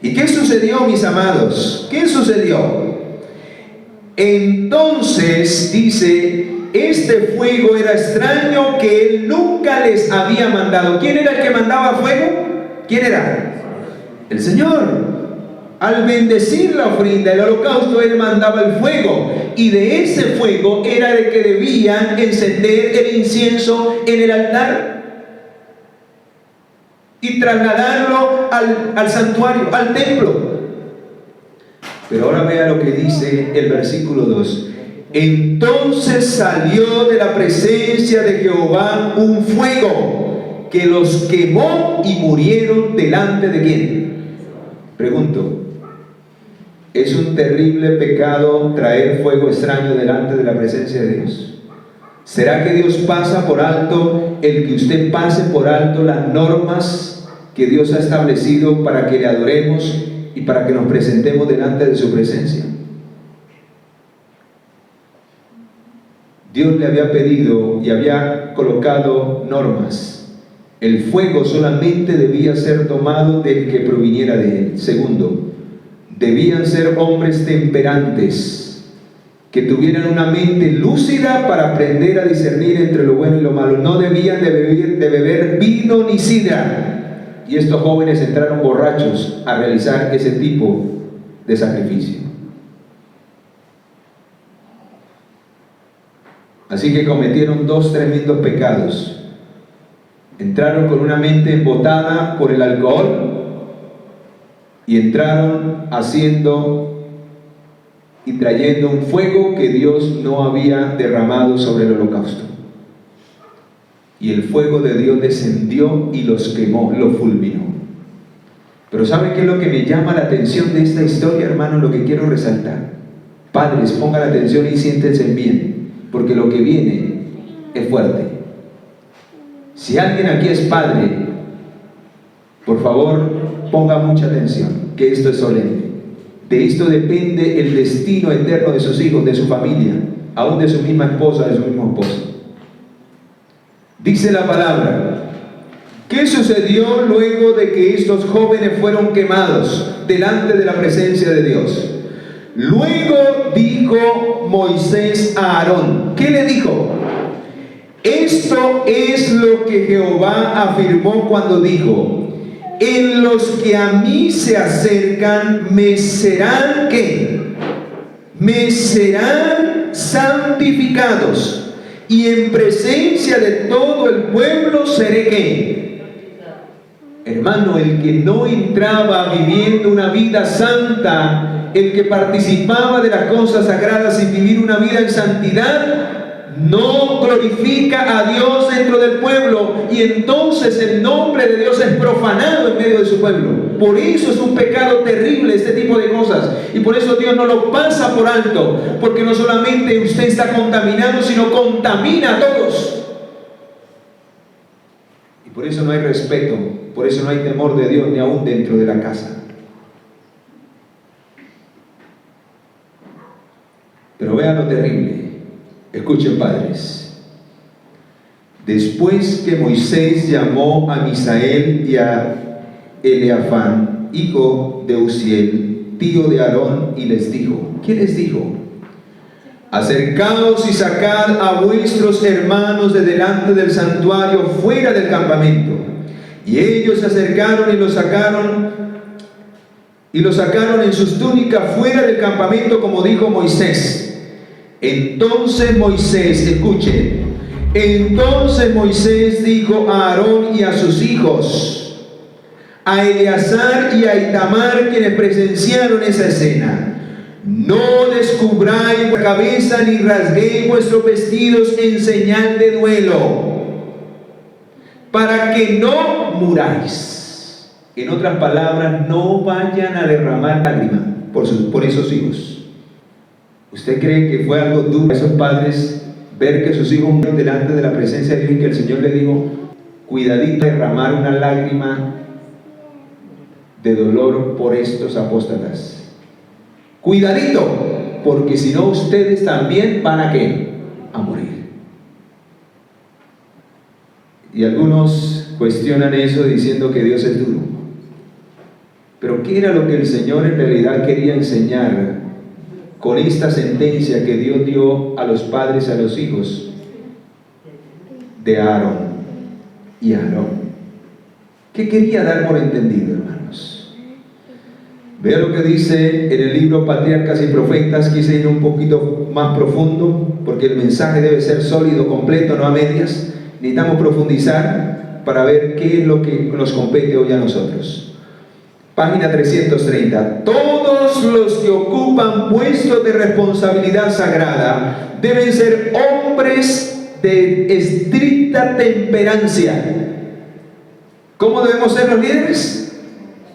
¿Y qué sucedió, mis amados? ¿Qué sucedió? Entonces, dice, este fuego era extraño que él nunca les había mandado. ¿Quién era el que mandaba fuego? ¿Quién era? El Señor. Al bendecir la ofrenda, el holocausto, Él mandaba el fuego, y de ese fuego era de que debían encender el incienso en el altar y trasladarlo al santuario, al templo. Pero ahora vea lo que dice el versículo 2. Entonces salió de la presencia de Jehová un fuego que los quemó y murieron delante de ¿quién? Pregunto, ¿es un terrible pecado traer fuego extraño delante de la presencia de Dios? ¿Será que Dios pasa por alto el que usted pase por alto las normas que Dios ha establecido para que le adoremos y para que nos presentemos delante de su presencia? Dios le había pedido y había colocado normas. El fuego solamente debía ser tomado del que proviniera de él. Segundo, debían ser hombres temperantes, que tuvieran una mente lúcida para aprender a discernir entre lo bueno y lo malo. No debían de beber vino ni sidra. Y estos jóvenes entraron borrachos a realizar ese tipo de sacrificio. Así que cometieron dos tremendos pecados. Entraron con una mente embotada por el alcohol y entraron haciendo y trayendo un fuego que Dios no había derramado sobre el holocausto. Y el fuego de Dios descendió y los quemó, los fulminó. Pero ¿sabe qué es lo que me llama la atención de esta historia, hermano? Lo que quiero resaltar. Padres, pongan atención y siéntense bien, porque lo que viene es fuerte. Si alguien aquí es padre, por favor, ponga mucha atención, que esto es solemne. De esto depende el destino eterno de sus hijos, de su familia, aún de su misma esposa, de su mismo esposo. Dice la palabra: ¿qué sucedió luego de que estos jóvenes fueron quemados delante de la presencia de Dios? Luego dijo Moisés a Aarón. ¿Qué le dijo? Esto es lo que Jehová afirmó cuando dijo: en los que a mí se acercan me serán ¿qué? Me serán santificados, y en presencia de todo el pueblo seré ¿qué? Hermano, el que no entraba viviendo una vida santa, el que participaba de las cosas sagradas sin vivir una vida en santidad, no glorifica a Dios dentro del pueblo, y entonces el nombre de Dios es profanado en medio de su pueblo. Por eso es un pecado terrible este tipo de cosas, y por eso Dios no lo pasa por alto, porque no solamente usted está contaminado, sino contamina a todos. Y por eso no hay respeto, por eso no hay temor de Dios ni aún dentro de la casa. Pero vean lo terrible. Escuchen, padres. Después que Moisés llamó a Misael y a Eleazar, hijo de Uziel, tío de Aarón, y les dijo, ¿qué les dijo? Acercaos y sacad a vuestros hermanos de delante del santuario fuera del campamento. Y ellos se acercaron y los sacaron en sus túnicas fuera del campamento, como dijo Moisés. Entonces Moisés, escuchen, entonces Moisés dijo a Aarón y a sus hijos, a Eleazar y a Itamar, quienes presenciaron esa escena: no descubráis vuestra cabeza ni rasguéis vuestros vestidos en señal de duelo, para que no muráis. En otras palabras, no vayan a derramar lágrimas por esos hijos. ¿Usted cree que fue algo duro a esos padres ver que sus hijos murieron delante de la presencia de Dios y que el Señor le dijo, cuidadito, derramar una lágrima de dolor por estos apóstatas? Cuidadito, porque si no ustedes también van a ¿qué? A morir. Y algunos cuestionan eso diciendo que Dios es duro. Pero ¿qué era lo que el Señor en realidad quería enseñar con esta sentencia que Dios dio a los padres, a los hijos de Aarón y Aarón? ¿Qué quería dar por entendido, hermanos? Vea lo que dice en el libro Patriarcas y Profetas. Quise ir un poquito más profundo, porque el mensaje debe ser sólido, completo, no a medias. Necesitamos profundizar para ver qué es lo que nos compete hoy a nosotros. Página 330. Todos los que ocupan puestos de responsabilidad sagrada deben ser hombres de estricta temperancia. ¿Cómo debemos ser los líderes?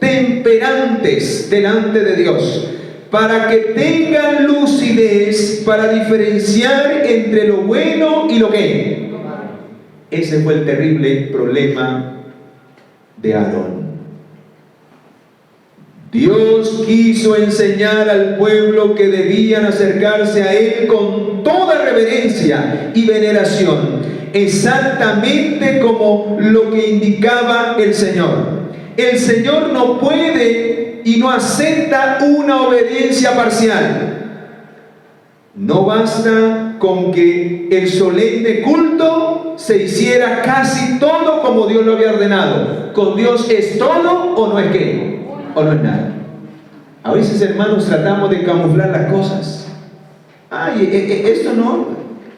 Temperantes delante de Dios, para que tengan lucidez para diferenciar entre lo bueno y lo que. Ese fue el terrible problema de Aarón. Dios quiso enseñar al pueblo que debían acercarse a Él con toda reverencia y veneración, exactamente como lo que indicaba el Señor. El Señor no puede y no acepta una obediencia parcial. No basta con que el solemne culto se hiciera casi todo como Dios lo había ordenado. ¿Con Dios es todo o no es qué? ¿O no es nada? A veces, hermanos, tratamos de camuflar las cosas. Ay, esto no,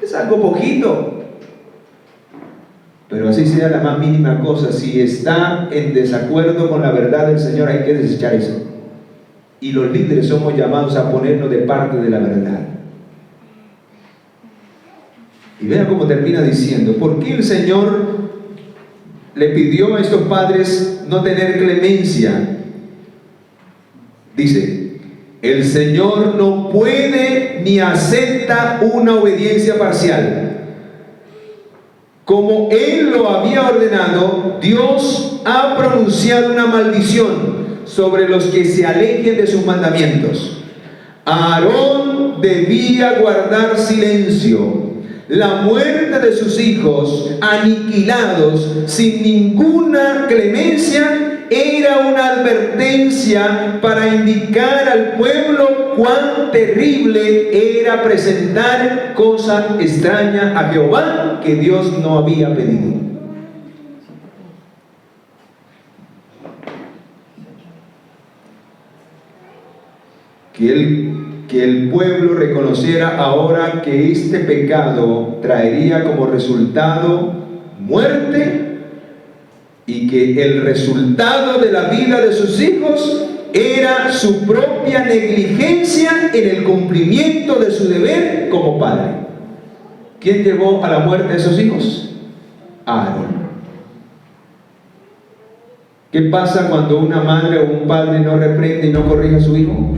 es algo poquito. Pero así sea la más mínima cosa, si está en desacuerdo con la verdad del Señor, hay que desechar eso. Y los líderes somos llamados a ponernos de parte de la verdad. Y vean cómo termina diciendo: ¿por qué el Señor le pidió a estos padres no tener clemencia? Dice: el Señor no puede ni acepta una obediencia parcial. Como Él lo había ordenado, Dios ha pronunciado una maldición sobre los que se alejen de sus mandamientos. Aarón debía guardar silencio. La muerte de sus hijos, aniquilados sin ninguna clemencia, era una advertencia para indicar al pueblo cuán terrible era presentar cosa extraña a Jehová que Dios no había pedido. Que el pueblo reconociera ahora que este pecado traería como resultado muerte, y que el resultado de la vida de sus hijos era su propia negligencia en el cumplimiento de su deber como padre. ¿Quién llevó a la muerte de sus hijos? Aarón. ¿Qué pasa cuando una madre o un padre no reprende y no corrige a su hijo?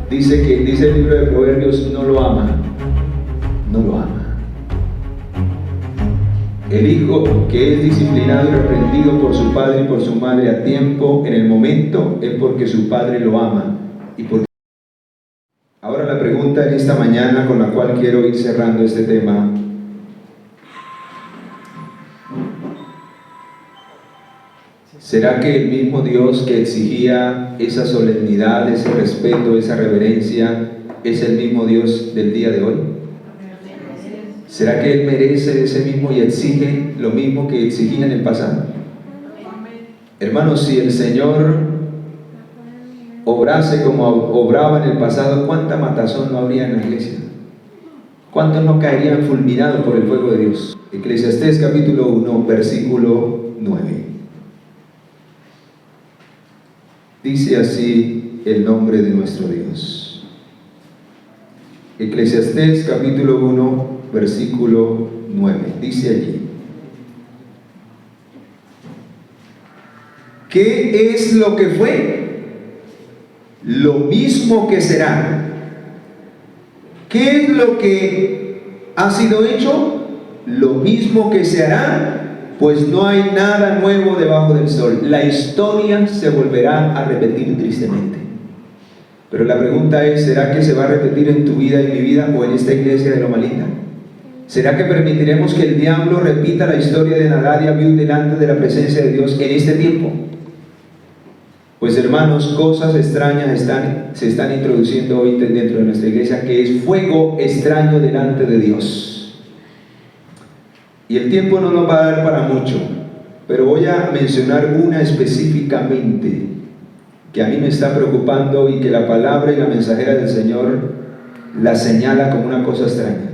Dice el libro de Proverbios, no lo ama. No lo ama. El hijo que es disciplinado y reprendido por su padre y por su madre a tiempo, en el momento, es porque su padre lo ama. Ahora la pregunta en esta mañana, con la cual quiero ir cerrando este tema: ¿será que el mismo Dios que exigía esa solemnidad, ese respeto, esa reverencia, es el mismo Dios del día de hoy? ¿Será que Él merece ese mismo y exige lo mismo que exigía en el pasado? Hermanos, si el Señor obrase como obraba en el pasado, ¿cuánta matazón no habría en la iglesia? ¿Cuántos no caerían fulminados por el fuego de Dios? Eclesiastés capítulo 1, versículo 9. Dice así el nombre de nuestro Dios. Eclesiastés capítulo 1, versículo 9. Dice allí: ¿qué es lo que fue? Lo mismo que será. ¿Qué es lo que ha sido hecho? Lo mismo que se hará, pues no hay nada nuevo debajo del sol. La historia se volverá a repetir tristemente. Pero la pregunta es: ¿será que se va a repetir en tu vida y mi vida, o en esta iglesia de Loma Linda? ¿Será que permitiremos que el diablo repita la historia de Nadab y Abiú delante de la presencia de Dios en este tiempo? Pues, hermanos, cosas extrañas se están introduciendo hoy dentro de nuestra iglesia, que es fuego extraño delante de Dios. Y el tiempo no nos va a dar para mucho, pero voy a mencionar una específicamente que a mí me está preocupando y que la palabra y la mensajera del Señor la señala como una cosa extraña,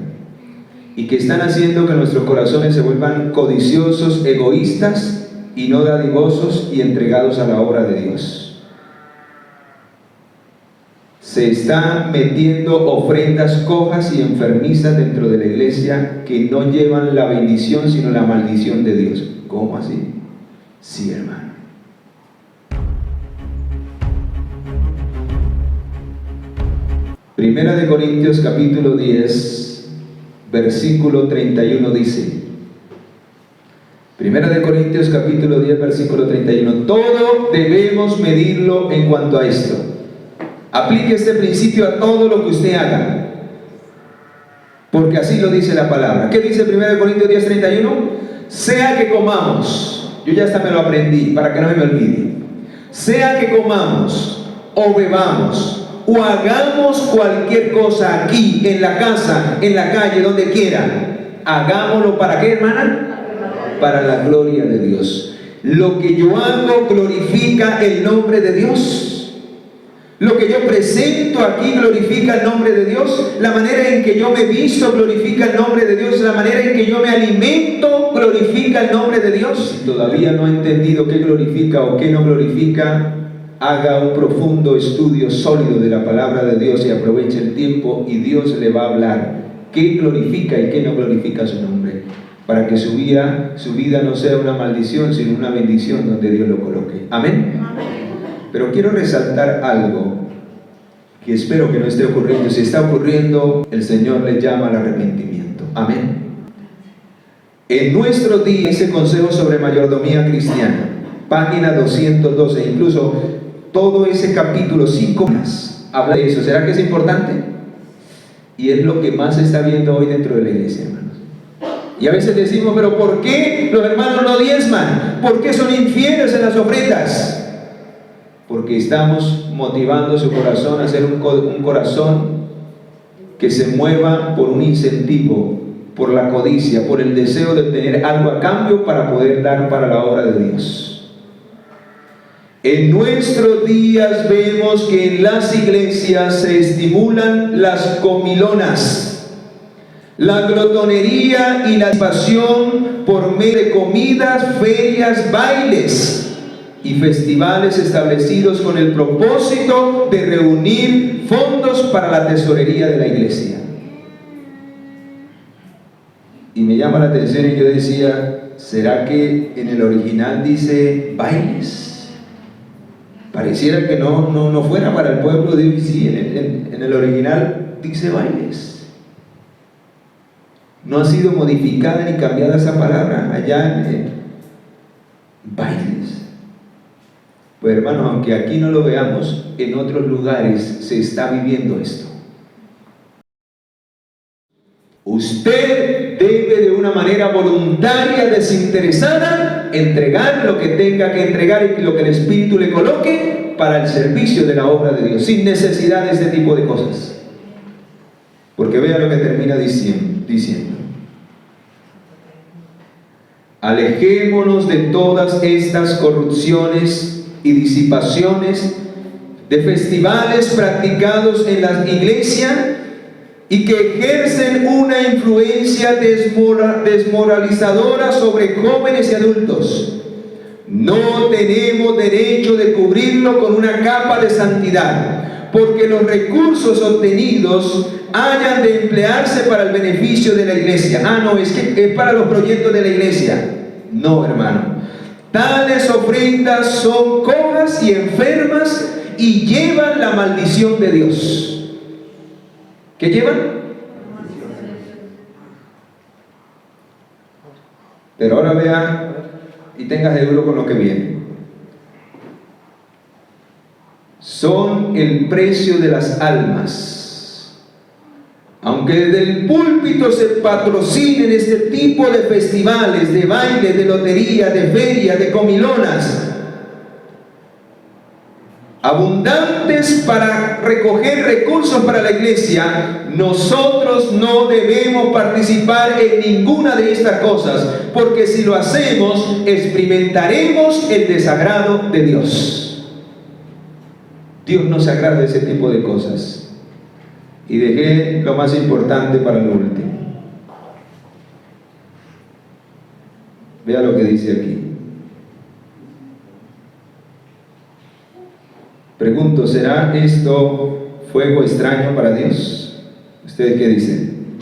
y que están haciendo que nuestros corazones se vuelvan codiciosos, egoístas y no dadivosos y entregados a la obra de Dios. Se están metiendo ofrendas cojas y enfermizas dentro de la iglesia que no llevan la bendición sino la maldición de Dios. ¿Cómo así? Sí, hermano. Primera de Corintios capítulo 10, versículo 31 dice, Primera de Corintios capítulo 10, versículo 31, todo debemos medirlo en cuanto a esto. Aplique este principio a todo lo que usted haga, porque así lo dice la palabra. ¿Qué dice 1 Corintios 10, 31? Sea que comamos, yo ya hasta me lo aprendí para que no me olvide, sea que comamos o bebamos o hagamos cualquier cosa aquí, en la casa, en la calle, donde quiera, hagámoslo ¿para qué, hermana? Para la gloria de Dios. Lo que yo hago glorifica el nombre de Dios. Lo que yo presento aquí glorifica el nombre de Dios. La manera en que yo me visto glorifica el nombre de Dios. La manera en que yo me alimento glorifica el nombre de Dios. Si todavía no ha entendido qué glorifica o qué no glorifica, haga un profundo estudio sólido de la palabra de Dios y aproveche el tiempo y Dios le va a hablar qué glorifica y qué no glorifica su nombre, para que su vida no sea una maldición sino una bendición donde Dios lo coloque. Amén. Pero quiero resaltar algo que espero que no esté ocurriendo. Si está ocurriendo, el Señor le llama al arrepentimiento. Amén. En nuestro día dice Consejo sobre Mayordomía Cristiana, página 212, incluso todo ese capítulo 5 más habla de eso. ¿Será que es importante? Y es lo que más se está viendo hoy dentro de la iglesia, hermanos. Y a veces decimos, pero ¿por qué los hermanos no diezman? ¿Por qué son infieles en las ofrendas? Porque estamos motivando su corazón a ser un corazón que se mueva por un incentivo, por la codicia, por el deseo de tener algo a cambio para poder dar para la obra de Dios. En nuestros días vemos que en las iglesias se estimulan las comilonas, la glotonería y la pasión por medio de comidas, ferias, bailes y festivales establecidos con el propósito de reunir fondos para la tesorería de la iglesia. Y me llama la atención y yo decía, ¿será que en el original dice bailes? Pareciera que no fuera para el pueblo de hoy. Sí, en el original dice bailes. No ha sido modificada ni cambiada esa palabra allá en bailes. Pues hermanos, aunque aquí no lo veamos, en otros lugares se está viviendo esto. Usted debe de una manera voluntaria, desinteresada, entregar lo que tenga que entregar y lo que el Espíritu le coloque para el servicio de la obra de Dios, sin necesidad de este tipo de cosas. Porque vea lo que termina diciendo. Alejémonos de todas estas corrupciones y disipaciones, de festivales practicados en la iglesia y que ejercen una influencia desmoralizadora sobre jóvenes y adultos. No tenemos derecho de cubrirlo con una capa de santidad, porque los recursos obtenidos hayan de emplearse para el beneficio de la iglesia. No, es que es para los proyectos de la iglesia. No, hermano. Tales ofrendas son cojas y enfermas y llevan la maldición de Dios. ¿Qué llevan? Pero ahora vea y tenga seguro con lo que viene. Son el precio de las almas. Aunque desde el púlpito se patrocinen este tipo de festivales, de bailes, de lotería, de ferias, de comilonas, abundantes para recoger recursos para la iglesia, nosotros no debemos participar en ninguna de estas cosas, porque si lo hacemos, experimentaremos el desagrado de Dios. Dios no se agrada de ese tipo de cosas. Y dejé lo más importante para lo último. Vea lo que dice aquí. Pregunto, ¿será esto fuego extraño para Dios? ¿Ustedes qué dicen?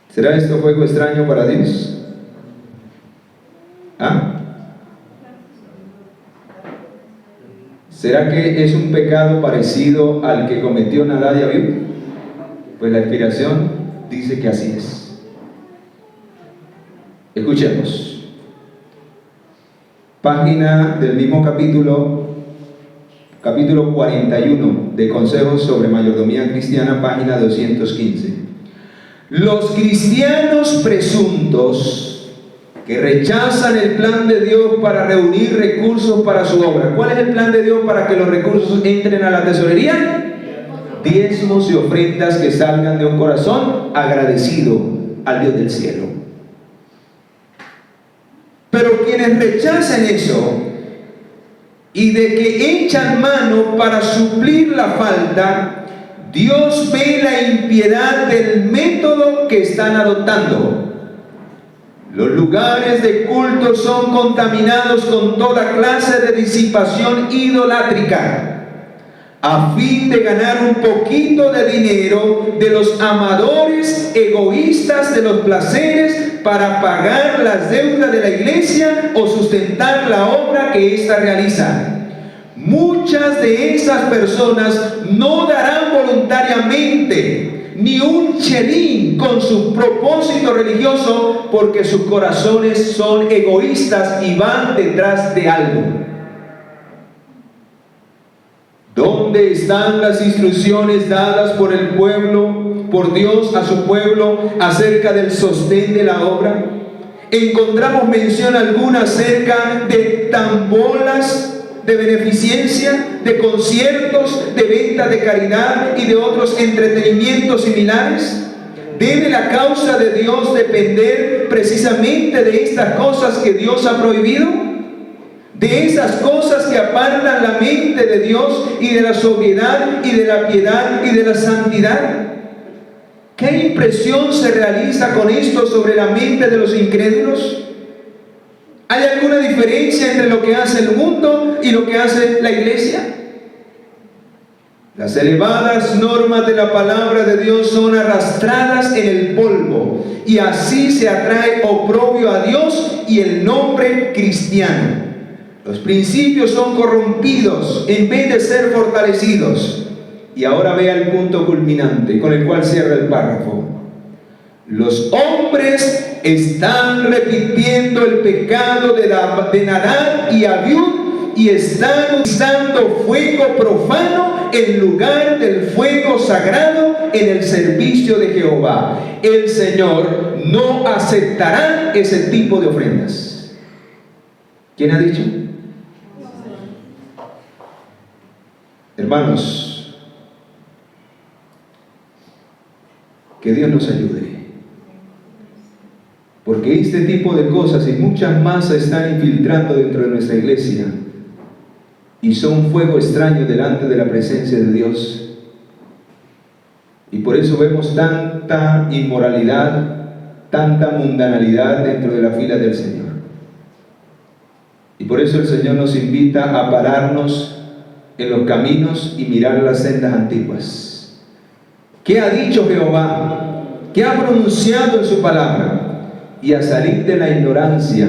¿Será esto fuego extraño para Dios? ¿Ah? ¿Será que es un pecado parecido al que cometió Nadab y Abiú? Pues la inspiración dice que así es. Escuchemos. Página del mismo capítulo 41 de Consejos sobre Mayordomía Cristiana, página 215. Los cristianos presuntos que rechazan el plan de Dios para reunir recursos para su obra. ¿Cuál es el plan de Dios para que los recursos entren a la tesorería? Diezmos y ofrendas que salgan de un corazón agradecido al Dios del cielo. Pero quienes rechazan eso y de que echan mano para suplir la falta, Dios ve la impiedad del método que están adoptando. Los lugares de culto son contaminados con toda clase de disipación idolátrica, a fin de ganar un poquito de dinero de los amadores egoístas de los placeres para pagar las deudas de la iglesia o sustentar la obra que ésta realiza. Muchas de esas personas no darán voluntariamente ni un chelín con su propósito religioso, porque sus corazones son egoístas y van detrás de algo. ¿Dónde están las instrucciones dadas por el pueblo, por Dios a su pueblo, acerca del sostén de la obra? ¿Encontramos mención alguna acerca de tambolas de beneficencia, de conciertos, de venta de caridad y de otros entretenimientos similares? ¿Debe la causa de Dios depender precisamente de estas cosas que Dios ha prohibido? ¿De esas cosas que apartan la mente de Dios y de la sobriedad y de la piedad y de la santidad? ¿Qué impresión se realiza con esto sobre la mente de los incrédulos? ¿Hay alguna diferencia entre lo que hace el mundo y lo que hace la iglesia? Las elevadas normas de la palabra de Dios son arrastradas en el polvo, y así se atrae oprobio a Dios y el nombre cristiano. Los principios son corrompidos en vez de ser fortalecidos. Y ahora vea el punto culminante con el cual cierra el párrafo. Los hombres están repitiendo el pecado de Nadab y Abiú y están usando fuego profano en lugar del fuego sagrado en el servicio de Jehová. El Señor no aceptará ese tipo de ofrendas. ¿Quién ha dicho? Hermanos, que Dios nos ayude. Porque este tipo de cosas y muchas más se están infiltrando dentro de nuestra iglesia y son fuego extraño delante de la presencia de Dios. Y por eso vemos tanta inmoralidad, tanta mundanalidad dentro de la fila del Señor. Y por eso el Señor nos invita a pararnos en los caminos y mirar las sendas antiguas. ¿Qué ha dicho Jehová? ¿Qué ha pronunciado en su palabra? Y a salir de la ignorancia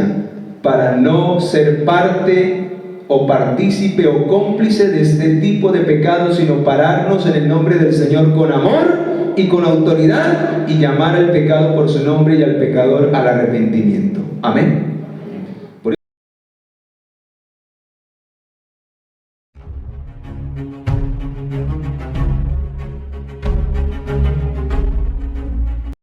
para no ser parte o partícipe o cómplice de este tipo de pecados, sino pararnos en el nombre del Señor con amor y con autoridad y llamar al pecado por su nombre y al pecador al arrepentimiento. Amén.